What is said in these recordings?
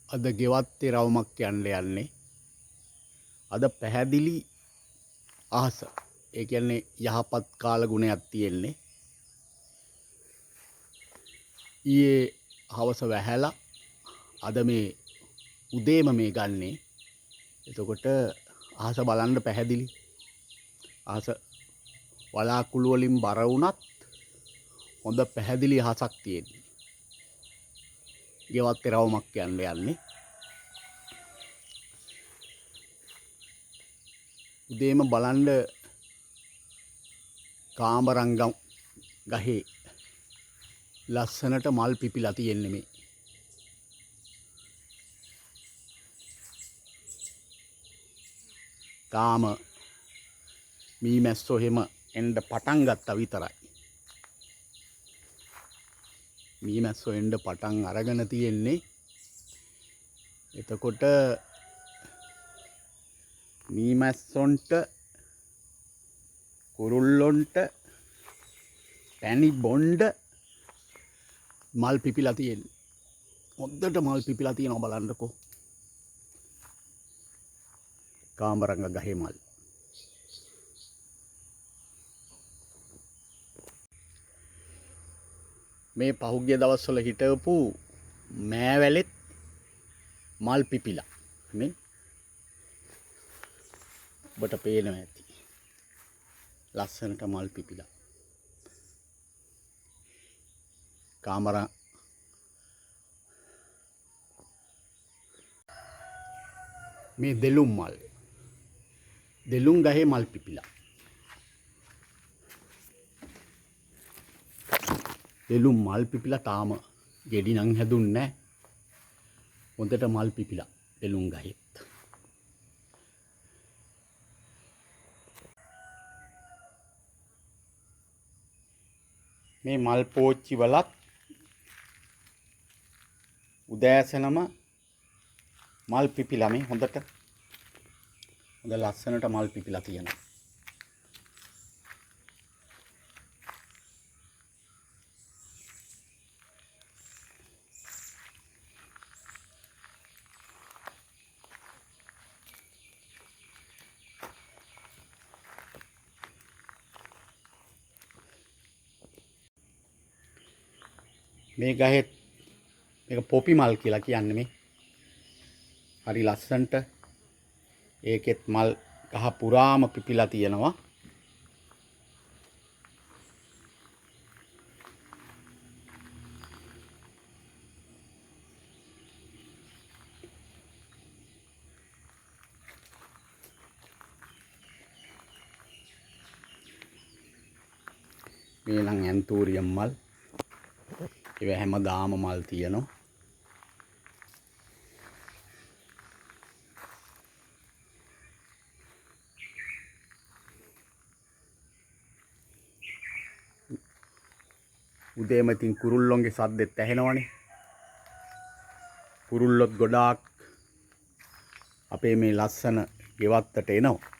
අද ගෙවත්තේ රවුමක් යන්න යන්නේ. අද පැහැදිලි අහස. ඒ කියන්නේ යහපත් කාල ගුණයක් තියෙන්නේ. ඊයේ හවස වැහැලා අද මේ උදේම මේ ගන්නේ. එතකොට අහස බලන්න පැහැදිලි. අහස වලාකුළු වලින් බර වුණත් හොඳ පැහැදිලි අහසක් තියෙන්නේ. ගෙවත්තේ රවුමක් යන්න යන්නේ. උදේම බලන්න කාමරංගම් ගහේ ලස්සනට මල් පිපිලා තියෙන්නේ මේ. තාම මීමැස්සෝ එහෙම එන්න පටන් ගත්තා විතරයි. මීමැස්සෝ එන්න පටන් අරගෙන තියෙන්නේ. එතකොට මීමැස්සොන්ට කුරුල්ලොන්ට පැණි බොණ්ඩ මල් පිපිලා තියෙන්නේ. හොද්දට මල් පිපිලා තියෙනවා බලන්නකෝ. කාමරංග ගහේ මල්. මේ පහුගිය දවස්වල හිටවපු මෑවැලෙත් මල් පිපිලා නේ. ඔබට පේනවා ඇති. ලස්සනට මල් පිපිලා. මේ දෙලුම් මල්. දෙලුම් ගහේ මල් පිපිලා. දෙලුම් මල් පිපිලා තාම ගෙඩි නම් හැදුන්නේ නැහැ. හොඳට මල් පිපිලා දෙලුම් ගහෙත්. මේ මල් පෝච්චි වලත් උදෑසනම මල් පිපිලා මේ හොඳ ලස්සනට මල් පිපිලා තියෙනවා. මේ ගහෙත් මේක පොපි මල් කියලා කියන්නේ මේ. හරි ලස්සනට ඒකෙත් මල් ගහ පුරාම පිපිලා තියෙනවා. මේ නම් ඇන්තූරියම් මල්. ඒවා හැමදාම මල් තියෙනවා. උදේම ඉතින් කුරුල්ලොන්ගේ සද්දෙත් ඇහෙනවනේ. කුරුල්ලොත් ගොඩාක් අපේ මේ ලස්සන ගෙවත්තට එනවා.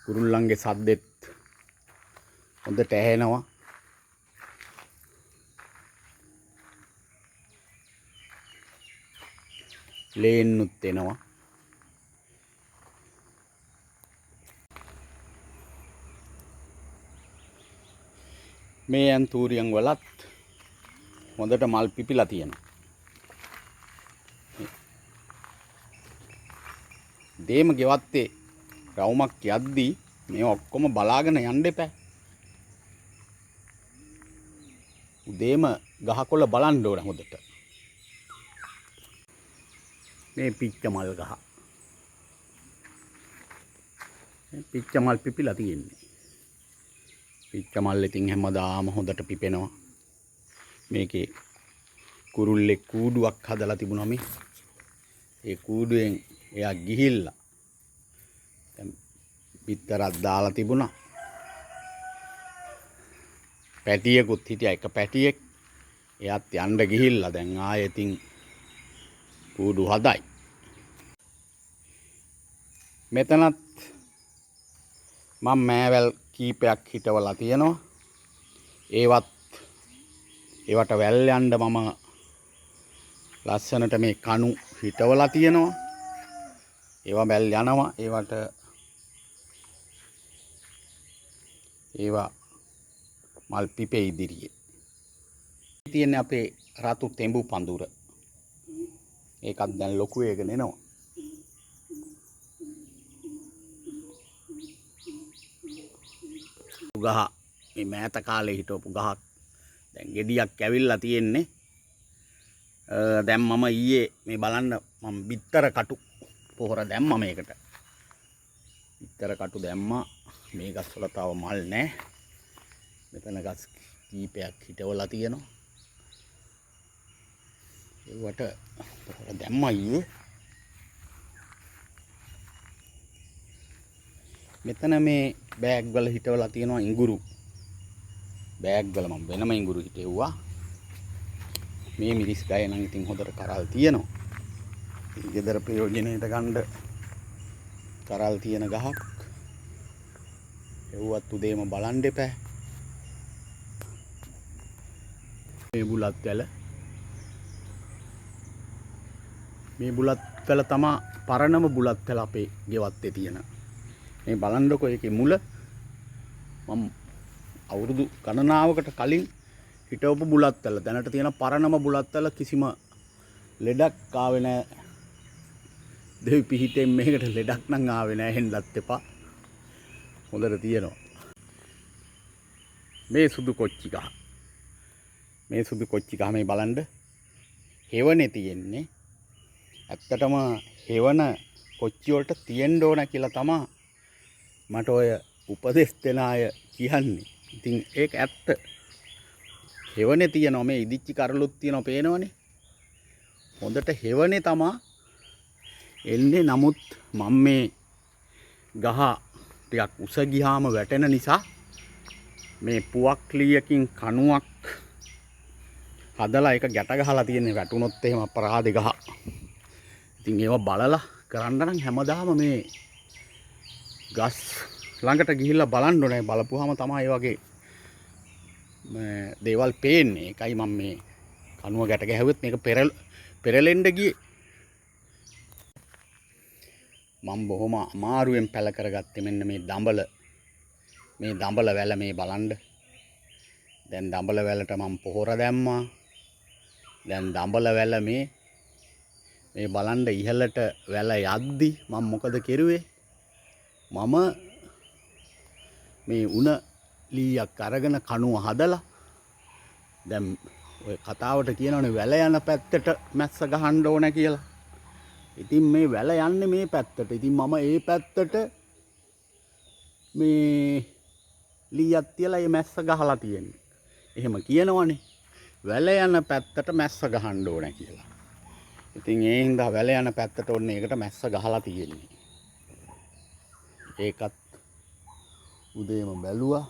කුරුල්ලන්ගේ සද්දෙත් හොඳට ඇහෙනවා. ලේන්නුත් එනවා. මේ ඇන්තූරියම් වලත් හොඳට මල් පිපිලා තියෙනවා. දේම ගෙවත්තේ රවුමක් යද්දී මේ ඔක්කොම බලාගෙන යන්න එපා. උදේම ගහකොළ බලන්න ඕන හොඳට. මේ පිච්ච මල් ගහ. පිච්ච මල් පිපිලා තියෙන්නේ. පිච්ච මල් ඉතින් හැමදාම හොඳට පිපෙනවා. මේකේ කුරුල්ලෙක් කූඩුවක් හදලා තිබුණා මේ. ඒ කූඩුවෙන් එයා ගිහිල්ලා දැන් පිටරක් දාලා තිබුණා. පැටියෙකුත් හිටියා එක පැටියෙක්. එයාත් යන්න ගිහිල්ලා දැන් ආයෙ ඉතින් කූඩු හදයි. මෙතනත් මම මෑවැල් කීපයක් හිටවලා තියෙනවා. ඒවට වැල් යන්න මම ලස්සනට මේ කණු හිටවලා තියෙනවා. ඒවා බැල් යනවා. ඒවා මල් පිපේ ඉදිරියේ. තියෙන්නේ අපේ රතු තෙඹු පඳුර. ඒකත් දැන් ලොකු වෙගෙන එනවා. ගහ මේ මෑත කාලේ හිටවපු ගහක් දැන් ගෙඩියක් ඇවිල්ලා තියෙන්නේ. දැන් මම ඊයේ මේ බලන්න මම බිත්තර කටු පොහොර දැම්මා මේකට. බිත්තර කටු දැම්මා. මේ ගස්වල තව මල් නැහැ. මෙතන ගස් කීපයක් හිටවලා තියෙනවා. ඒවට පොහොර දැම්මා ඊයේ. මෙතන මේ බෑග් වල හිටවලා තියෙනවා ඉඟුරු. බෑග් වල මම වෙනම ඉඟුරු හිටෙව්වා. මේ මිරිස් ගය නම් ඉතින් හොඳට කරල් තියෙනවා. ඉතින් ගෙදර ප්‍රයෝජනෙට ගන්න කරල් තියෙන ගහක්. එව්වත් උදේම බලන් දෙපෑ. මේ බුලත් වැල. මේ බුලත් වැල තමයි පරණම බුලත් වැල අපේ ගෙවත්තේ තියෙන. මේ බලන්නකො ඒකේ මුල මම අවුරුදු ගණනාවකට කලින් හිටවපු බුලත් වැල. දැනට තියෙන පරණම බුලත් වැල කිසිම ලෙඩක් ආවේ නැහැ. දෙවි පිහිටෙන් මේකට ලෙඩක් නම් ආවේ නැහැ හෙන්නත් එපා. හොඳට තියෙනවා. මේ සුදු කොච්චි ගහ. මේ සුදු කොච්චි ගහ මේ බලන්න. හෙවනේ තියෙන්නේ. ඇත්තටම හෙවන කොච්චි වලට තියෙන්න ඕන කියලා තමයි මට ඔය උපදෙස් දෙන අය කියන්නේ. ඉතින් ඒක ඇත්ත. හෙවනේ තියෙනවා මේ ඉදිච්ච කරලුත් තියෙනවා පේනවනේ. හොඳට හෙවනේ තමයි එන්නේ. නමුත් මම මේ ගහ ටිකක් උස ගියාම වැටෙන නිසා මේ පුවක් ලීයකින් කණුවක් හදලා ඒක ගැට ගහලා තියෙන්නේ. වැටුනොත් එහෙම අපරාධේ ගහ. ඉතින් ඒවා බලලා කරන්න නම් හැමදාම මේ ගස් ළඟට ගිහිල්ලා බලන්න ඕනේ. බලපුවාම තමයි ඒ වගේ දේවල් පේන්නේ. ඒකයි මම මේ කණුව ගැට ගැහුවෙත් මේක පෙරලෙන්න ගියේ. මම බොහොම අමාරුවෙන් පැල කරගත්තේ මෙන්න මේ දඹල. මේ දඹල වැල මේ බලන්න. දැන් දඹල වැලට මම පොහොර දැම්මා. දැන් දඹල වැල මේ බලන්න ඉහළට වැල යද්දි මම මොකද කෙරුවේ? මම මේ උණ ලීයක් අරගෙන කණුව හදලා දැන් ඔය කතාවට කියනවනේ වැල යන පැත්තට මැස්ස ගහන්න ඕන කියලා. ඉතින් මේ වැල යන්නේ මේ පැත්තට. ඉතින් මම ඒ පැත්තට මේ ලීයක් තියලා මේ මැස්ස ගහලා තියෙන්නේ. එහෙම කියනවනේ. වැල යන පැත්තට මැස්ස ගහන්න ඕන කියලා. ඉතින් ඒ හින්දා වැල යන පැත්තට ඔන්න ඒකට මැස්ස ගහලා තියෙන්නේ. ඒකත් උදේම බැලුවා.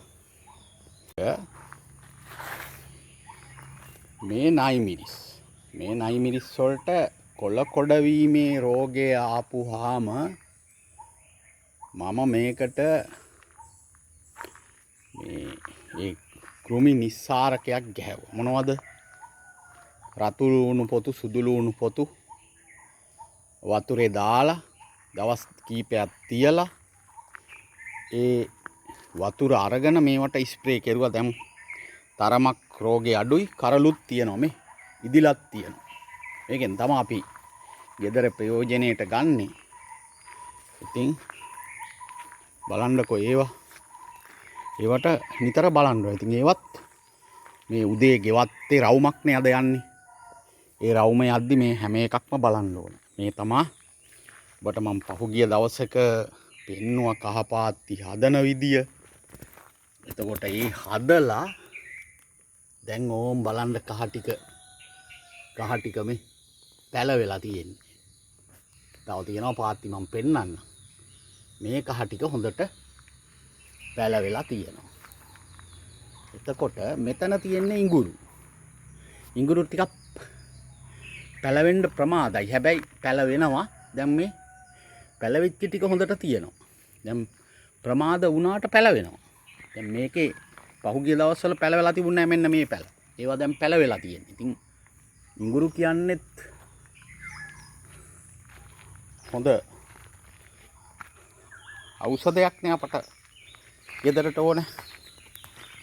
මේ නයි මිරිස් වලට කොළ කොඩ වීමේ රෝගය ආපුවාම මම මේකට මේ කෘමි නිස්සාරකයක් ගැහුවා. මොනවද? රතු ලුණු පොතු, සුදු ලුණු පොතු වතුරේ දාලා දවස් කීපයක් තියලා ඒ වතුර අරගෙන මේවට ස්ප්‍රේ කරුවා. දැන් තරමක් රෝගේ අඩුයි. කරලුත් තියෙනවා මේ. ඉදිලත් තියෙනවා. මේකෙන් තමයි අපි ගෙදර ප්‍රයෝජනෙට ගන්නෙ. ඉතින් බලන්නකෝ ඒවට නිතර බලන්න ඕනේ. ඉතින් ඒවත් මේ උදේ ගෙවත්තේ රවුමක්නේ අද යන්නේ. ඒ රවුම යද්දි මේ හැම එකක්ම බලන්න ඕනේ. මේ තමයි ඔබට මම පහුගිය දවසක පෙන්නුවා කහපාත්ති හදන විදිය. එතකොට ඒ හදලා දැන් ඕම් බලන්න කහ ටික මේ පැල වෙලා තියෙන්නේ. තව තියෙනවා පාත්ති මම පෙන්නන්න. මේ කහ ටික හොඳට පැල වෙලා තියෙනවා. එතකොට මෙතන තියෙන්නේ ඉඟුරු. ඉඟුරු ටිකක් පැලවෙන්න ප්‍රමාදයි. හැබැයි පැලවෙනවා. දැන් මේ පැලවිච්ච ටික හොඳට තියෙනවා. දැන් ප්‍රමාද වුණාට පැලවෙනවා. දැන් මේකේ පහුගිය දවස්වල පැලවෙලා තිබුණේ නැහැ මෙන්න මේ පැල. ඒවා දැන් පැලවෙලා තියෙනවා. ඉතින් ඉඟුරු කියන්නේත් හොඳ ඖෂධයක් නේ අපට ගෙදරට ඕන.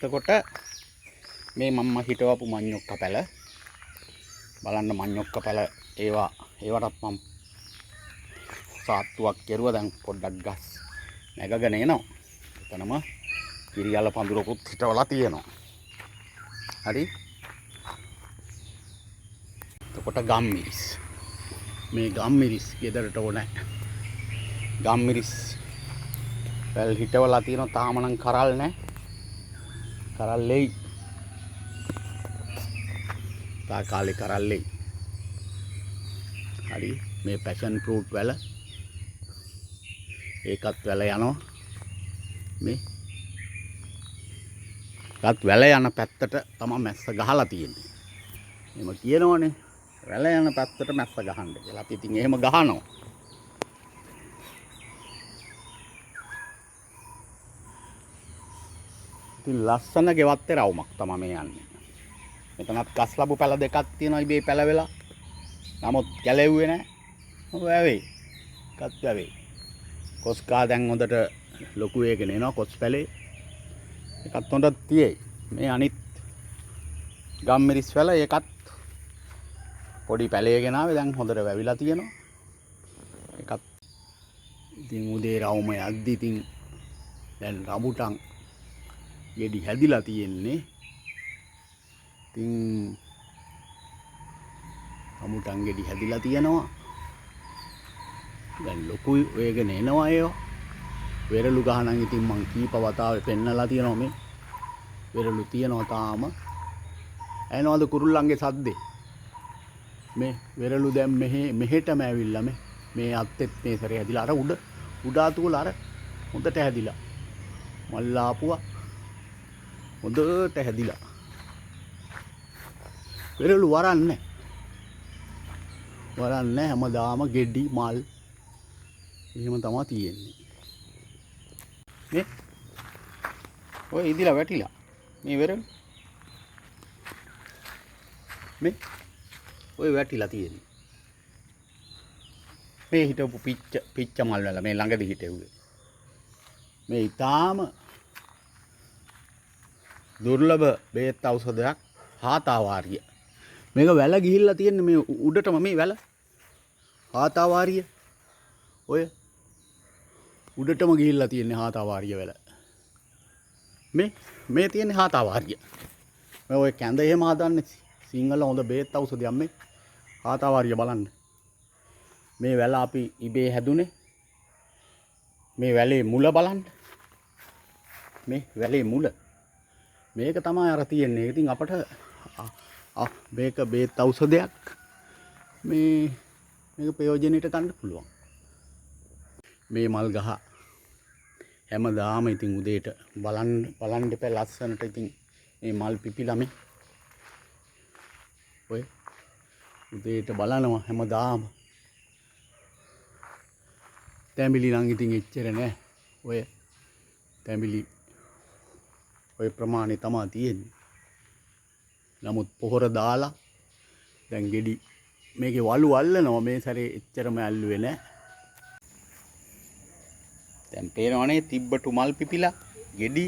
එතකොට මේ මම්ම හිටවපු මඤ්ඤොක්ක පැල බලන්න මඤ්ඤොක්ක පැල ඒවටත් මම සාත්තුවක් කෙරුවා. දැන් පොඩ්ඩක් ගස් නැගගෙන එනවා. එතනම කිරියල පඳුරකුත් හිටවලා තියෙනවා. හරි. එතකොට ගම්මිරිස්. මේ ගම්මිරිස් ගෙදරට ඕන. ගම්මිරිස් පැල් හිටවලා තියෙනවා. තාම නම් කරල් නැහැ. කරල්ලෙයි. තා කාලේ කරල්ලෙයි. හරි. මේ පැෂන් ෆ්‍රූට් වැල ඒකත් වැල යනවා. මේ ඒකත් වැල යන පැත්තට තමයි මැස්ස ගහලා තියෙන්නේ. එහෙම කියනවනේ වැල යන පැත්තට මැස්ස ගහන්න කියලා. අපි ඉතින් එහෙම ගහනවා. ඉතින් ලස්සන ගෙවත්තේ රවුමක් තමයි මේ යන්නේ. මෙතනත් ගස් ලැබු පැල දෙකක් තියෙනවා ඉබේ පැලවෙලා. නමුත් කැලෙව්වේ නැහැ. මොකද වැවේ. එකත් වැවේ. කොස්කා දැන් හොඳට ලොකු වේගෙන එනවා කොස් පැලේ. එකත් හොඳට තියෙයි. මේ අනිත් ගම්මිරිස් වැල ඒකත් පොඩි පැලයගෙන ආවේ දැන් හොඳට වැවිලා තියෙනවා. ඒකත් ඉතින් උදේ රවුම යද්දි ඉතින් දැන් රඹුටන් ගෙඩි හැදිලා තියෙන්නේ. ඉතින් රඹුටන් ගෙඩි හැදිලා තියෙනවා. දැන් ලොකු වේගෙන එනවා ඒවා. වෙරළු ගහනම් ඉතින් මං කීප වතාවේ පෙන්නලා තියෙනවා මේ. වෙරළු තියෙනවා තාම. ඇනවද කුරුල්ලන්ගේ සද්දේ? මේ වෙරළු දැන් මෙහෙටම ඇවිල්ලා මේ අත්තෙත් මේ සැරේ හැදිලා අර උඩ අතුල අර හොඳට හැදිලා. මල්ලාපුවා හොඳට හැදිලා. වෙරළු වරන්නේ හැමදාම ගෙඩි මල් එහෙම තමයි තියෙන්නේ. මේ ඔය ඉදිලා වැටිලා මේ වෙරළු මේ ඔය වැටිලා තියෙන්නේ. මේ හිටපු පිච්ච මල් වල මේ ළඟදී හිටෙව්වේ. මේ ඊටාම දුර්ලභ බේත් ඖෂධයක් හාතාවාරිය. මේක වැල ගිහිල්ලා තියෙන්නේ මේ උඩටම මේ වැල. හාතාවාරිය. ඔය උඩටම ගිහිල්ලා තියෙන්නේ හාතාවාරිය වැල. මේ තියෙන්නේ හාතාවාරිය. මේ ඔය කැඳ එහෙම හදන්නේ සිංහල හොඳ බේත් ඖෂධයක් මේ හාතාවාරිය බලන්න. මේ වැල අපි ඉබේ හැදුනේ. මේ වැලේ මුල බලන්න. මේ වැලේ මුල. මේක තමයි අර තියෙන්නේ. ඉතින් අපට මේක බේත් ඖෂධයක්. මේක ප්‍රයෝජනෙට ගන්න පුළුවන්. මේ මල් ගහ හැමදාම ඉතින් උදේට බලන්න දෙපැ ලස්සනට ඉතින් මේ මල් පිපිලා මේ ඔය උදේට බලනවා හැමදාම. තැඹිලි නම් ඉතින් එච්චර නෑ. ඔය තැඹිලි ඔය ප්‍රමාණය තමයි තියෙන්නේ. නමුත් පොහොර දාලා දැන් ගෙඩි මේකේ වලු අල්ලනවා. මේ සැරේ එච්චරම ඇල්ලුවේ නෑ. දැන් පේනවනේ තිබ්බටු මල් පිපිලා ගෙඩි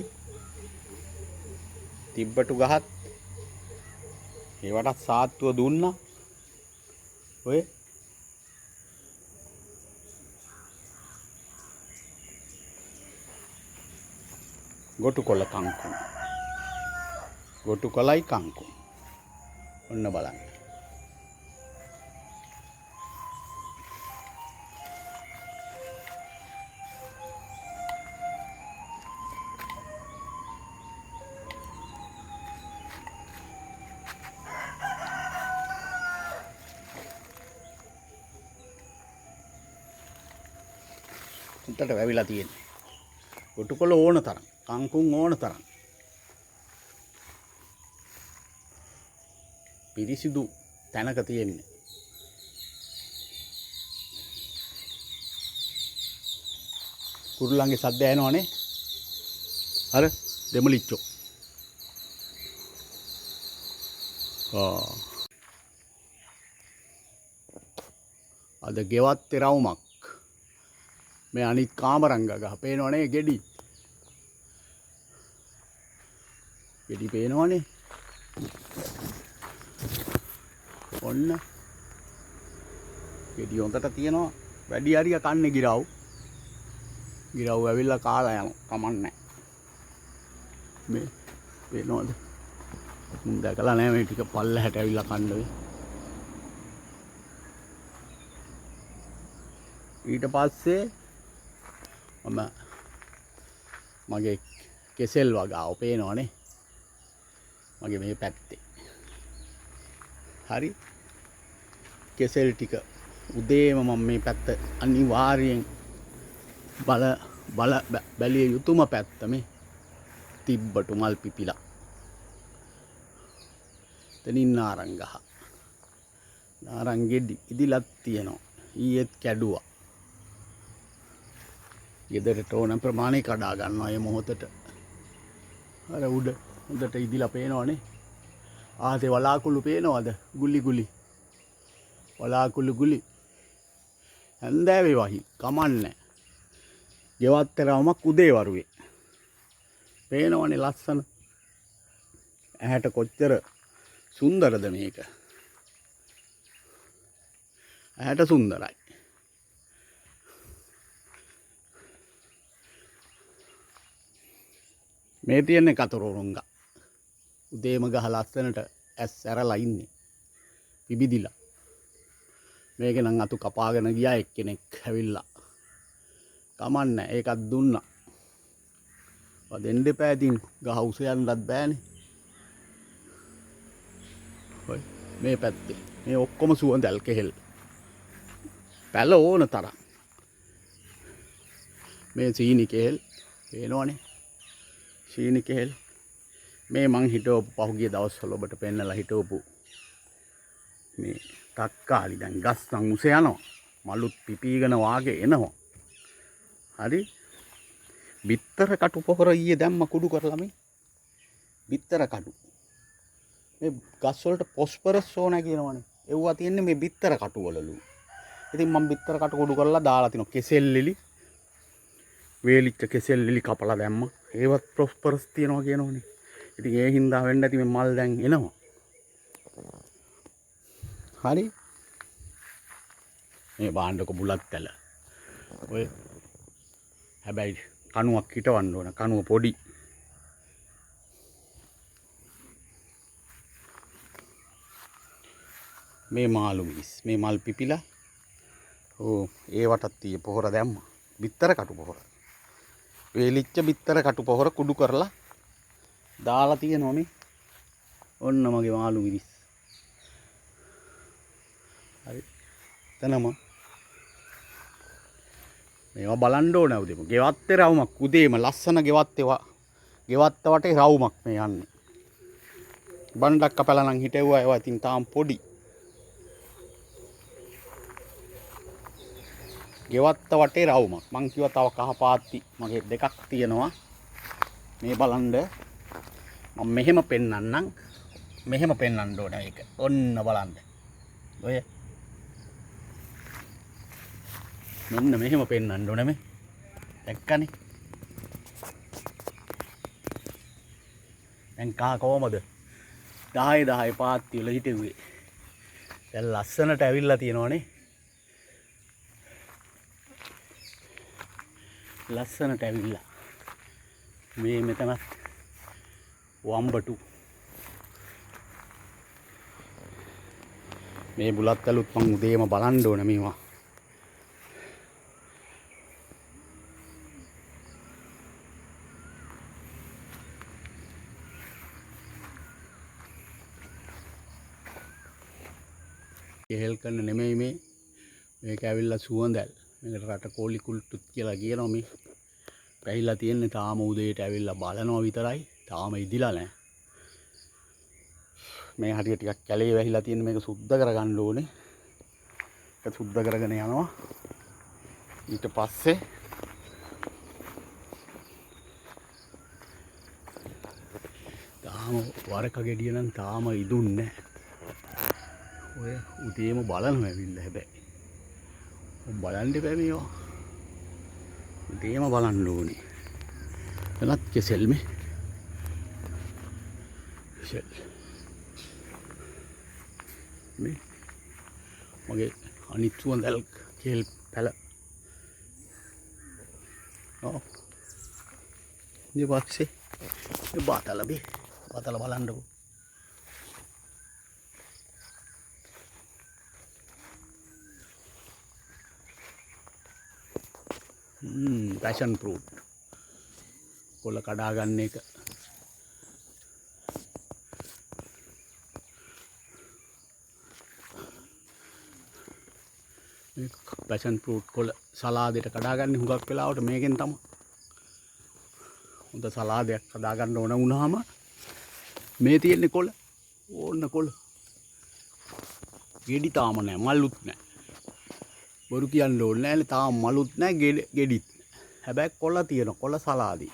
තිබ්බටු ගහත් ඒවටත් සාත්තුව දුන්නා. ඔය ගොටු කොළ කංකුම් ගොටු කොළයි කංකුම් ඔන්න බලන්න. උන්ටට වැවිලා තියෙන්නේ. ගොටු කොළ ඕන තරම්, කංකුම් ඕන තරම්. පිරිසිදු තැනක තියෙන්නේ. කුරුල්ලන්ගේ සද්ද ඇහෙනවනේ. අර දෙමලිච්චෝ. අද ගෙවත් රවුමක්. මේ අනිත් කාමරංග ගහ පේනවනේ ගෙඩි පේනවනේ ඔන්න ගෙඩි හොඳට තියෙනවා වැඩි හරිය කන්නේ ගිරව් ඇවිල්ලා කාලා යනවා කමන්නේ මේ පේනවද මුන් දැකලා නැහැ මේ ටික පල්ලහැට ඇවිල්ලා කන්න වෙයි ඊට පස්සේ මගේ කෙසෙල් වගාව පේනවනේ මගේ මේ පැත්තේ හරි කෙසෙල් ටික උදේම මම මේ පැත්ත අනිවාර්යෙන් බැලිය යුතුම පැත්ත මේ තිබ්බටු මල් පිපිලා එතනින් නාරංගහ නාරංගෙඩි ඉදිලක් තියෙනවා ඊයේත් කැඩුවා ගෙදරට ඕන ප්‍රමාණය කඩා ගන්නවා මේ මොහොතට අර උඩ හොඳට ඉදිලා පේනවනේ ආතේ වලාකුළු පේනවද ගුලි වලාකුළු ගුලි හැන්දෑවේ වහි කමන්නේ ගෙවත් තරවමක් උදේ වරුවේ පේනවනේ ලස්සන ඇහැට කොච්චර සුන්දරද මේක ඇහැට සුන්දරයි මේ තියන්නේ කතරොරුංග උදේම ගහ ලස්සනට ඇස් ඇරලා ඉන්නේ පිබිදිලා මේක නම් අතු කපාගෙන ගියා එක්කෙනෙක් ඇවිල්ලා කමන්නේ ඒකත් දුන්නා වදෙන්න එපා ඉතින් ගහ උස යන්නත් බෑනේ ඔය මේ පැත්තේ මේ ඔක්කොම සුවඳල් කෙහෙල් පැල ඕන තරම් මේ සීනි කෙහෙල් පේනවනේ සීනි කෙහෙල් මේ මං හිටවපු පහුගිය දවස්වල ඔබට පෙන්නලා හිටවපු මේ තක්කාලි දැන් ගස් නම් උස යනවා මලුත් පිපීගෙන වාගේ එනවා හරි බිත්තර කටු පොහොර ඊයේ දැම්ම කුඩු කරලා මේ බිත්තර කටු මේ ගස් වලට ෆොස්ෆරස් ඕන කියනවනේ ඒවා තියෙන්නේ මේ බිත්තර කටු වලලු ඉතින් මම බිත්තර කටු කුඩු කරලා දාලා තිනවා කෙසෙල් ලිලි වේලිච්ච කෙසෙල් ලිලි කපලා දැම්ම ඒවත් ෆොස්ෆරස් තියනවා කියනවනේ ඉතින් ඒ හින්දා වෙන්න ඇති මේ මල් දැන් එනවා හරි මේ බාණ්ඩක බුලත් තැල ඔය හැබැයි කණුවක් හිටවන්න ඕන කණුව පොඩි මේ මාළු මිස් මේ මල් පිපිලා ඒවටත් තිය පොහොර දැම්ම බිත්තර කටු පොහොර වේලිච්ච බිත්තර කටු පොහොර කුඩු කරලා දාලා තියෙනවා මේ ඔන්න මගේ මාළු මිරිස් හරි එතනම මේවා බලන්න ඕන උදේම ගෙවත්තේ රවුමක් උදේම ලස්සන ගෙවත්ත වටේ රවුමක් මේ යන්නේ බණ්ඩක් කපලා නම් හිටෙව්වා ඒවා ඉතින් තාම පොඩි ගෙවත්ත වටේ රවුමක් මං කිව්වා තව කහ පාත්ති මගේ දෙකක් තියෙනවා මේ බලන්න මම මෙහෙම පෙන්නන්නම් මෙහෙම පෙන්නන්න ඕන ඒක ඔන්න බලන්න ඔය මෙන්න මෙහෙම පෙන්නන්න ඕන මේ දැක්කනේ දැන් කහ කොහමද 10 පාත්ති වල හිටුවේ දැන් ලස්සනට ඇවිල්ලා තියෙනවනේ ලස්සනට ඇවිල්ලා මේ මෙතනත් වම්බටු මේ බුලත් ඇලුත් මං උදේම බලන්න ඕන මේවා කෙහෙල් කන්න නෙමෙයි මේක ඇවිල්ලා සුවඳල් මේකට රට කෝලි කුල්ටුත් කියලා කියනවා මේ පැහිලා තියෙන්නේ තාම උදේට ඇවිල්ලා බලනවා විතරයි තාම ඉදිලා නැහැ මේ හරිය ටිකක් කැලේ වැහිලා තියෙන මේක සුද්ධ කරගන්න ඕනේ ඒක සුද්ධ කරගෙන යනවා ඊට පස්සේ තාම වරක ගෙඩිය නම් තාම ඉදුන්නේ ඔය උදේම බලනවා ඇවිල්ලා හැබැයි බලන්න බෑ මේවා උදේම බලන්න ඕනේ. එලත් කෙසෙල් මේ. කෙසෙල්. මේ මගේ අනිත් සුවඳල් කෙල් පැල. ඔව්. ඊට පස්සේ මේ බාතල බලන්නකෝ. පැෂන් ෆෘට් කොළ කඩා ගන්න එක. පැෂන් ෆෘට් කොළ සලාදෙට කඩා ගන්න හුඟක් වෙලාවට මේකෙන් තමයි. හොඳ සලාදයක් හදා ගන්න ඕන වුණාම මේ තියෙන්නේ කොළ. ඕන්න කොළ. ගෙඩි තාම නැහැ, මල්ලුත් නැහැ. බොරු කියන්න ඕනේ නැහැ. තාම මලුත් නැහැ, ගෙඩිත්. හැබැයි කොළ තියෙන කොළ සලාදී.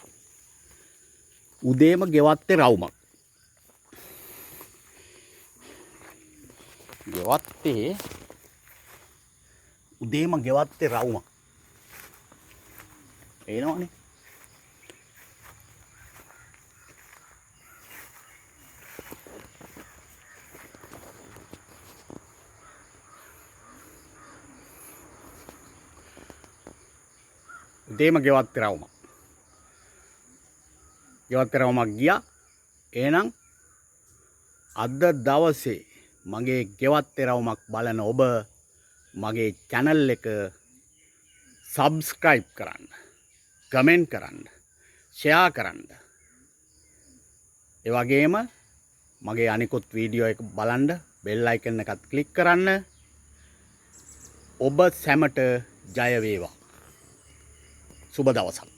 උදේම ගෙවත්තේ රවුමක්. උදේම ගෙවත්තේ රවුමක්. පේනවනේ. උදේම ගෙවත්තේ රවුමක්. ගෙවත්තේ රවුමක් ගියා. එහෙනම් අද දවසේ මගේ ගෙවත්තේ රවුමක් බලන ඔබ මගේ channel එක subscribe කරන්න, comment කරන්න, share කරන්න. ඒ වගේම මගේ අනිකුත් වීඩියෝ එක බලන්න bell icon එකත් click කරන්න. ඔබ සැමට ජය වේවා. සුබ දවසක්.